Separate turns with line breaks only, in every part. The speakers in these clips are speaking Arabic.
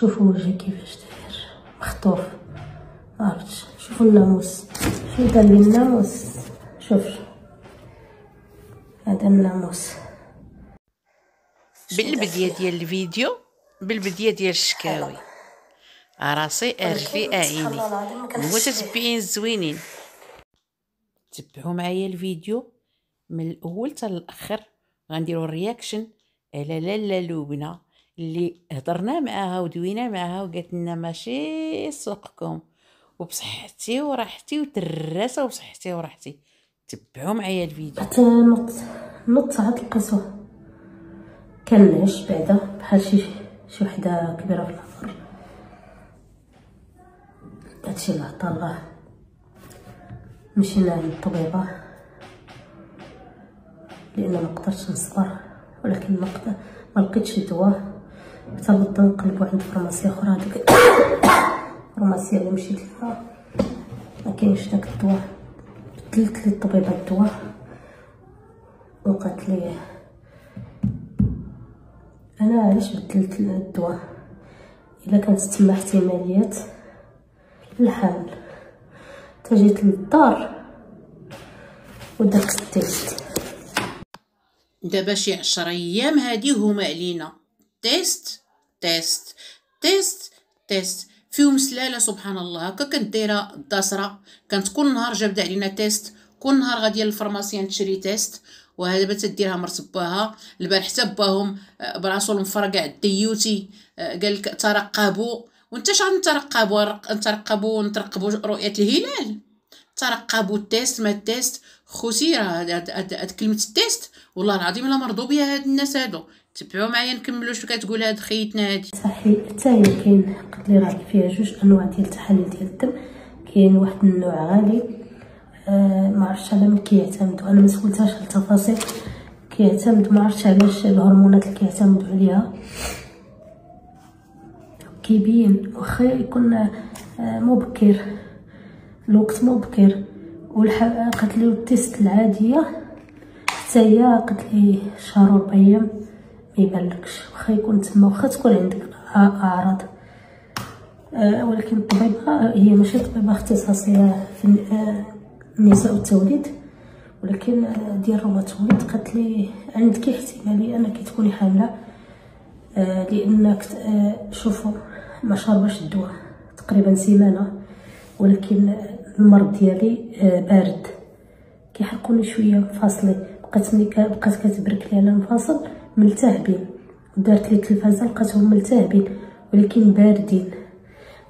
شوفوا وجهي كيفاش داير مخطوف، معرفتش. شوفوا الناموس، شنو دار لي الناموس. شوف هذا الناموس.
بالبداية ديال الفيديو، بالبداية ديال الشكاوي، راسي رجلي عيني المتتبعين الزوينين، تبعوا معايا الفيديو من الاول حتى الاخر. غنديروا الرياكشن على لاله لبنى اللي هضرنا معاها ودوينا معاها وقالت لنا ماشي سوقكم وبصحتي وراحتي وتراسه وبصحتي وراحتي. تبعوا معايا الفيديو
حتى نط عاد القسوه كنعش بعدا بحال شي وحده كبيره في العمر. هادشي اللي عطا الله. مشينا عند الطبيبه لان ما قدرتش نصبر، ولكن ما لقيتش الدواء. اضطريت نقلبو عند فرماسيه اخرى. هذيك الفرماسيه اللي مشيت لها ما كاينش داك الدواء. بدلت لي الطبيبه الدواء وقالت لي انا علاش بدلت الدواء، الا كانت تما احتماليات الحمل. جيت للدار ودرت التيست.
دابا شي 10 ايام هادي هما علينا تيست تيست تيست تيست فيهم سلاله. سبحان الله، هكا كنت دايره الداسره، كانت كل نهار جابده علينا تيست، كل نهار غاديه للفرماسيان تشري تيست. وهذا دابا تديرها مرت باها. البارح حتى باهم براسو المفرقع الديوتي قال لك ترقبوا. وانت شحال نترقبوا رؤيه الهلال، ترقبوا التيست ما التيست. خوتي راه هاد كلمه التيست والله العظيم لا مرضوا بها هاد الناس هادو. تبعوا معايا نكملوا شنو كتقول هاد خيتنا هادي.
صحي حتى هي كاين قد لي راه فيها جوج انواع ديال التحاليل ديال الدم. كاين واحد النوع غالي ما عرفتش على من كيعتمدوا، انا ما سولتهاش على التفاصيل. كيعتمد ما عرفتش علاش الهرمونات اللي كيعتمدوا عليها كيبين واخا يكون مبكر، الوقت مبكر. قالت لي التيست العاديه حتى هي قالت لي شهر 4 ايام ما يبانلكش، واخا يكون تما واخا تكون عندك اعراض. ولكن الطبيبه هي ماشي طبيبه اختصاصيه في النساء والتوليد، ولكن ديال الروماتويد. قالت لي عندك احتماليه انك تكوني حامله لانك شوفوا ما شربش الدواء تقريبا سيمانه، ولكن المرض ديالي بارد كيحرقوني شويه مفاصلي. بقات كتبرك لي على المفاصل ملتهبين، ودارت لي التلفازه لقيتهم ملتهبين ولكن باردين.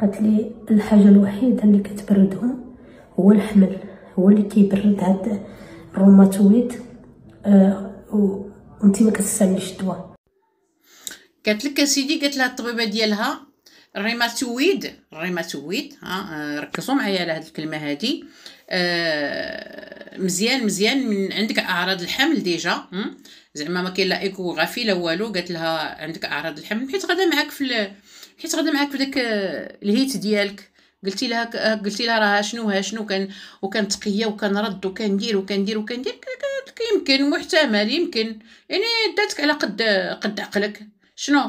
قالت لي الحاجه الوحيده اللي كتبردهم هو الحمل، هو اللي كيبرد هاد الروماتويد. وانتي ما كتستعمليش الدواء.
قالت لك اسيدي، قالت لها الطبيبه ديالها الريماتويد. ركزوا معايا على هاد الكلمه هادي. مزيان من عندك اعراض الحمل ديجا، زعما ما كاين لا ايكوغرافي لا والو. قالت لها عندك اعراض الحمل حيت غادا معاك في داك الهيت ديالك. قلتي لها راه شنو وكان تقيه وكنرد وكندير قالت لك يمكن محتمل، يمكن يعني داتك على قد عقلك. شنو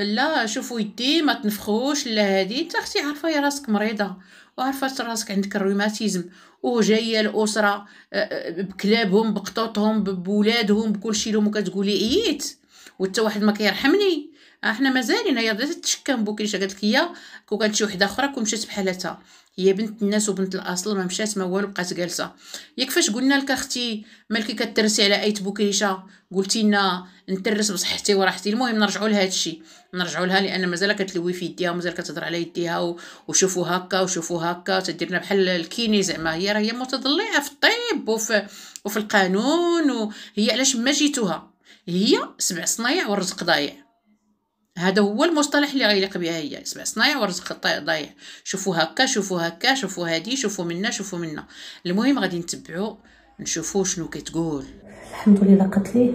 لا شوفوا يدي ما تنفخوش. لا هادي انت اختي عارفه يا راسك مريضه، وعارفه راسك عندك الروماتيزم، وجايه الاسره بكلابهم بقطوطهم بولادهم بكلشي لهم وكتقولي عييت وحتى واحد ما كيرحمني. احنا مازالين. هي بدات تشكم بوكيشه، قالت لك هي كون كانت شي وحده اخرى كون مشات بحالتها. هي بنت الناس وبنت الاصل، ما مشات ما والو، بقات جالسه. ياك فاش قلنا لك اختي مالكي كترسي على ايت بوكيشه قلتي لنا نترس بصحتي وراحتي. المهم نرجعوا لهذا الشيء، لان مازال كتلوي في يديها ومازال كتهضر على يديها وشوفوا هكا تديرنا بحال الكيني. زعما هي متضلعه في الطب وفي القانون. وهي علاش ما جيتوها هي 7 صنايع والرزق ضايع. هذا هو المصطلح اللي غيليق بها هي، 7 صنايع والرزق ضايع. شوفوا هكا شوفوا هادي، شوفوا منا. المهم غادي نتبعوا نشوفوا شنو كتقول.
الحمد لله. قالت لي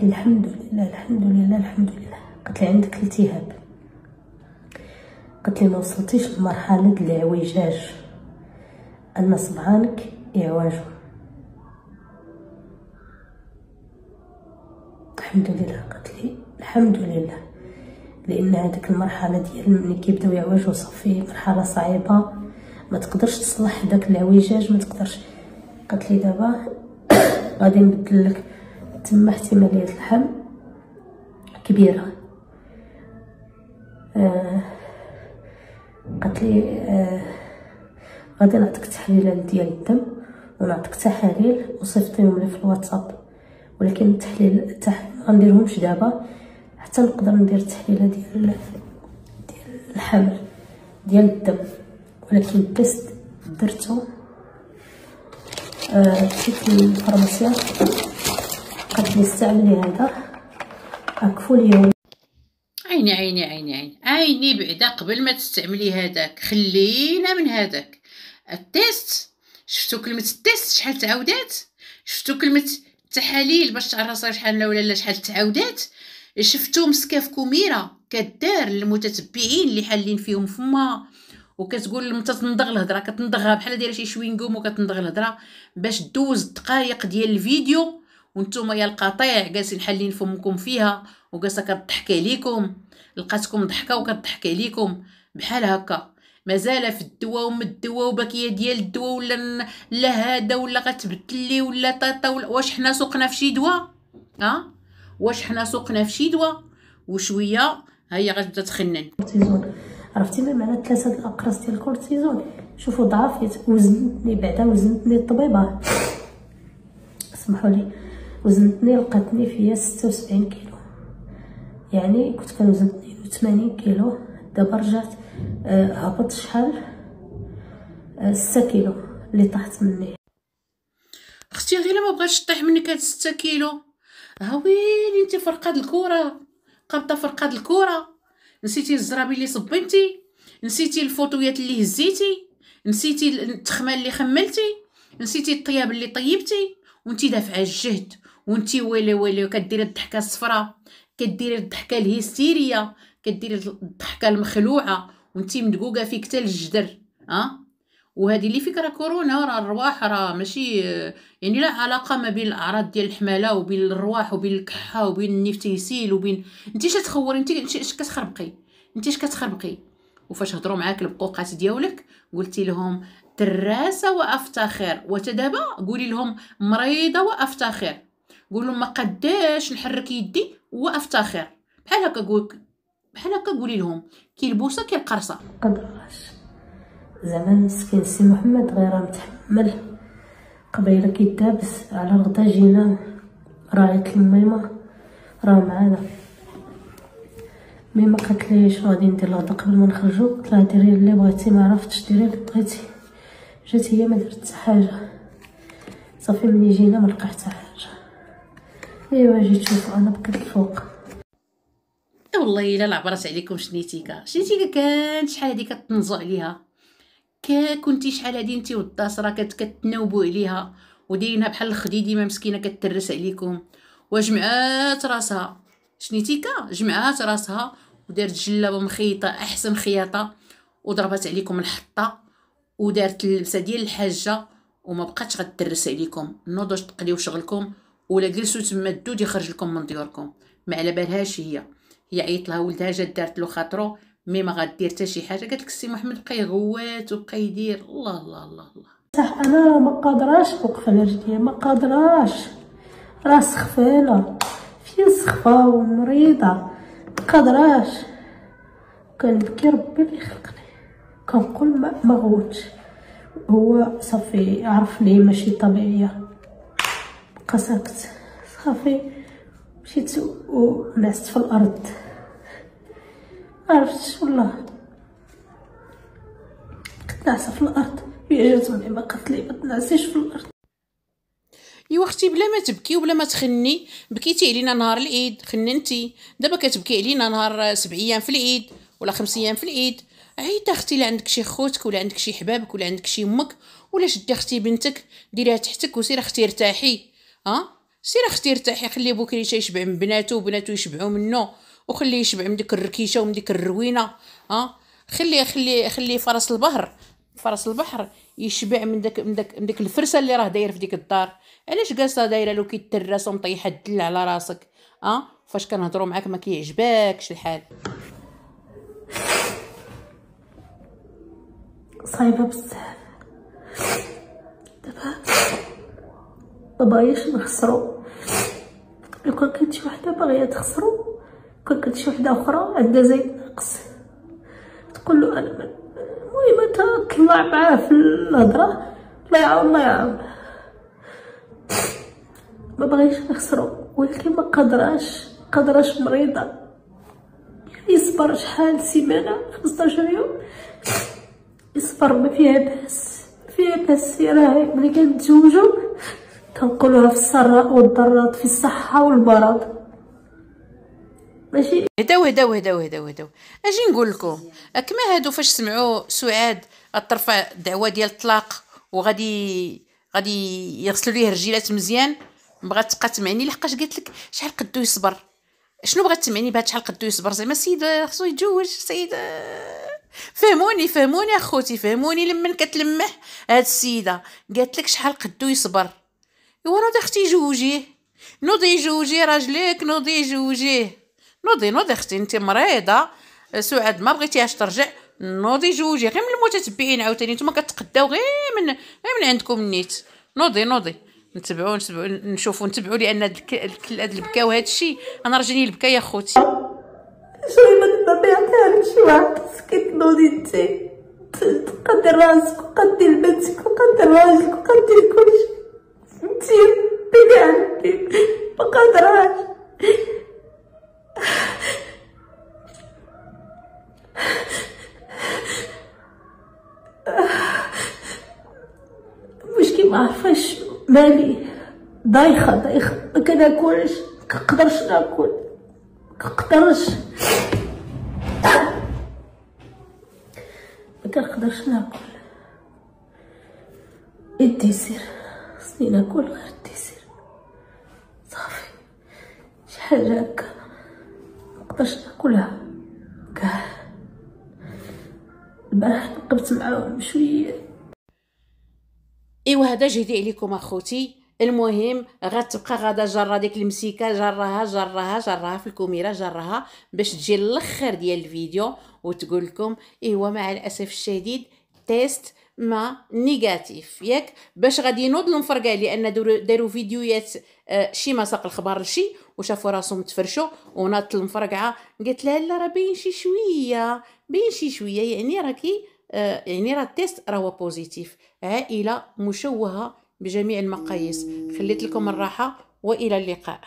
الحمد لله. قالت لي عندك التهاب. قالت لي ما وصلتيش لمرحله الاعوجاج، ان صبعانك اعواج. الحمد لله. قالت لي الحمد لله. لان هذيك المرحله ديال ملي كيبداو يعوجوا صافي مرحله صعيبه، ما تقدرش تصلح داك العوجاج، ما تقدرش. قالت لي دابا غادي نبدل لك، تما احتماليه الحمل كبيره. قالت لي غادي نعطيك تحليلات ديال الدم ونعطيك تحاليل وصيفطيهم لي في الواتساب، ولكن التحليل ما غنديرهمش دابا حتى نقدر ندير التحليله ديال الحمل ديال الدم. ولكن التيست درتو مشيت للفارماسيان قالت لي استعملي هذا كفول يومي.
عيني عيني عيني عيني عيني بعدا قبل ما تستعملي هذاك خلينا من هذاك التيست. شفتوا كلمه التيست شحال تعاودات؟ شفتوا كلمه التحاليل باش تعرفوا شحال ولا شحال تعاودات؟ شفتوا مسكه في كوميره كدار للمتتبعين اللي حالين فيهم فمها وكتقول لهم تتنضغ الهضره، كتنضغها بحال دايره شي شوينغوم وكتنضغ الهضره باش دوز الدقائق ديال الفيديو وانتم يا القطيع جالسين حالين فمكم فيها وجالسه كضحك عليكم، لقاتكم ضحكه وكضحك عليكم بحال هكا. مازال في الدواء ومن الدواء وباكيه ديال الدواء ولا لا هذا ولا غتبدل لي ولا طاطا ولا واش حنا سوقنا في شي دواء؟ واش حنا سوقنا في شي دواء؟ وشويه هي غتبدا تخنن.
كورتيزون عرفتي ما معنى 3 الاقراص ديال الكورتيزون؟ شوفوا ضعفيت، وزنتني بعدا وزنتني الطبيبه اسمحوا لي، وزنتني لقاتني فيا 76 كيلو، يعني كنت كنوزن 82 كيلو، دابا رجعت هبط شحال 6 كيلو اللي طاحت مني.
اختي غير ما بغاتش طيح منك هاد 6 كيلو. ويلي انت فرقاد الكره، قابطه فرقاد الكره، نسيتي الزرابي اللي صبنتي، نسيتي الفوطويات اللي هزيتي، نسيتي التخمه اللي خملتي، نسيتي الطياب اللي طيبتي، وانتي دافعه الجهد، وانتي ويلي ويلي كديري الضحكه الصفراء، كديري الضحكه الهستيريه، كديري الضحكه المخلوعه، وانتي مدقوقه فيك حتى الجدر. وهذه اللي فكره كورونا راه الرواح راه ماشي يعني لا علاقه ما بين الاعراض ديال الحماله وبين الرواح وبين الكحه وبين النفتيسيل وبين انت اش تخوري، انت اش كتخربقي، انت اش كتخربقي. وفاش هضروا معاك البقوقات ديالك قلتي لهم تراسه وافتخر، وتدابا قولي لهم مريضه وافتخر، قول لهم ما قداش نحرك يدي وافتخر، بحال هكا قولي لهم كي البوسه كي القرصه.
قدراش زعما مسكين سي محمد غير متحمل قبيله كيدابس على الغدا. جينا رايت الميمه راه معانا، ميمه قالت لي شنو غادي ندير الغدا قبل ما نخرجوا؟ قلت لها ديري اللي بغيتي، ما عرفتش ديري اللي بغيتي. جات هي ما درت حتى حاجه، صافي ملي جينا ما لقى حتى حاجه. ايوا جيت شوفوا انا بكيت الفوق.
والله الا لعبرت عليكم شنيتيكا كانت شحال هادي كتنزو عليها، كنتي شحال هادي انتي والداسره كتناوبوا عليها ودايرينها بحال الخدي ديما مسكينه كترس عليكم. وجمعات راسها شنيتيكا، جمعات راسها ودارت جلابه مخيطه احسن خياطه وضربت عليكم الحطه ودارت اللبسه ديال الحاجه وما بقاتش غتدرس عليكم. نوضوا تقضيو شغلكم ولا جلسوا تما الدود يخرج لكم من ديوركم. ما على بالهاش هي عيط لها ولدها جات دارت له خاطرو مي ما غدير حتى شي حاجه. قالت لك السي محمد بقى يغوات وبقى يدير الله الله الله الله.
صح انا ما قادراش نوقف على رجليا، ما قادراش، راس خفاله فين سخفه ومريضه، ما قادراش. كنبكي ربي اللي خلقني، كنقول ما غوتش، هو صافي عرفني ماشي طبيعيه، بقى ساكت. صافي مشيت ونعست في الارض، ما عرفتش والله، كنت ناعسه في الارض. هي جات ما قالت لي ما تنعسيش في الارض.
يا اختي بلا ما تبكي وبلا ما تخني، بكيتي علينا نهار العيد خننتي، دابا كتبكي علينا نهار 7 ايام في العيد ولا 5 ايام في العيد. عيطي اختي، لا عندك شي خوتك ولا عندك شي حبابك ولا عندك شي امك، ولا شدي اختي بنتك ديريها تحتك وسير اختي ارتاحي. سير اختي ارتاحي، خلي بوكريشه يشبع من بناتو وبناتو يشبعوا منه، وخليه يشبع من ديك الركيشه ومن ديك الروينه. خلي فرس البحر يشبع من داك الفرسه اللي راه داير في ديك الدار. علاش جالسه دايره له كيترس ومطيحه الدل على راسك؟ فاش كنهضروا معاك ما كيعجبكش الحال.
صعيبه بزاف. دابا مبغياش نخسرو، لو كان كانت شي وحده باغيه تخسرو، كان كانت شي وحده اخرى عندها زايد ناقص تقول له انا المهم تطلع معاه في الهضره. الله يعاون الله يعاون. ما بغيتش نخسرو، ولكن ما قادراش مريضه يعني يصبر شحال سيمانه 15 يوم يصبر، ما فيها باس راه ملي كنتزوجو كنقولوها في السراء والضراء، في الصحه والمرض ماشي.
هداو اجي نقول لكم كما هادو فاش سمعوا سعاد الطرفه دعوه ديال الطلاق وغادي يغسلوا ليه الرجيلات مزيان، بغات تبقى تمعني لحقاش قالت لك شحال قدو يصبر. شنو بغات تمعني بهاد شحال قدو يصبر؟ زعما السيد خصو يتزوج، السيد فهموني اخوتي، فهموني. لمن كتلمح هاد السيده قالت لك شحال قدو يصبر، ايوا نوضي اختي جوجيه، نوضي جوجي راجلك، نوضي جوجيه، نوضي اختي، انت مريضه سعاد ما بغيتيهاش ترجع، نوضي جوجي. غير من المتتبعين عاوتاني نتوما كتقداو غير من عندكم النيت. نوضي نتبعوا نشوفوا لان هاد البكا وهاد الشيء انا رجعني البكا يا خوتي.
شويه ما بيعطيها شي واحد سكت. نوضي انت تقدي راسك وقدي لبنتك وقدي راجلك وقدي كلشي، انت بيبي عندك ما قادراش. المشكل ما عرفاش مالي، دايخه ما كناكلش، كنقدرش ناكل، ما كنقدرش ناكل. الديسير خصني ناكل غير الديسير صافي، شي حاجه هكا منقدرش ناكلها كاع. البارح نقبت معاهم شويه.
ايوا هذا جهدي عليكم اخوتي. المهم غتبقى غادا جرة ديك المسيكه، جراها في الكاميرا، جراها باش تجي الاخر ديال الفيديو وتقول لكم ايوا مع الاسف الشديد تيست ما نيجاتيف، ياك باش غادي ينوض المفرقع لان داروا فيديوهات شي مساق الخبار لشي وشافوا راسهم تفرشوا وناضت المفرقعه قالت لها لا راه باين شي شويه يعني راكي يعني راه التيست راهو بوزيتيف. عائله مشوهه بجميع المقاييس. خليت لكم الراحه والى اللقاء.